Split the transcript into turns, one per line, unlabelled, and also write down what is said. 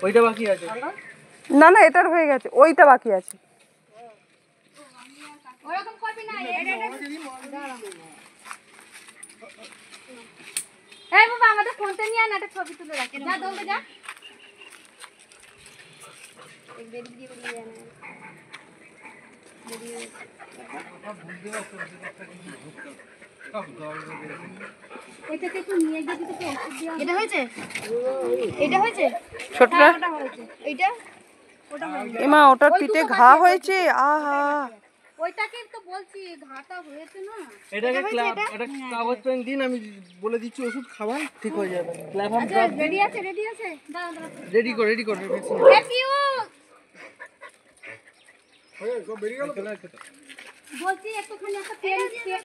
ওইটা বাকি আছে
না না এটার হয়ে গেছে, ওইটা বাকি আছে।
ওরকম করবি না। এই বাবা আমাদের ফোনটা নিয়ে আন, একটা ছবি তুলে রাখি। যা দৌড়ে যা। এক বেরি দিয়ে বলি জানা। এটাকে একটু নিয়ে গিয়ে দিতে ওষুধ দিও। এটা হয়েছে? এটা হয়েছে?
ছোটটা
ওটা হয়েছে। এইটা? ওটা হয়েছে।
এমা ওটার পিঠে ঘা হয়েছে। আহা
ওইটাকে তো বলছি ঘাটা হয়েছে না।
এটাকে একটা কাগজ পেন দিন, আমি বলে দিচ্ছি ওষুধ খাওয়াই, ঠিক হয়ে যাবে।
আচ্ছা রেডি আছে, রেডি আছে। দাঁড়া দাঁড়া।
রেডি কর
হ্যাপিও বলছি একটুখানি একটা পেন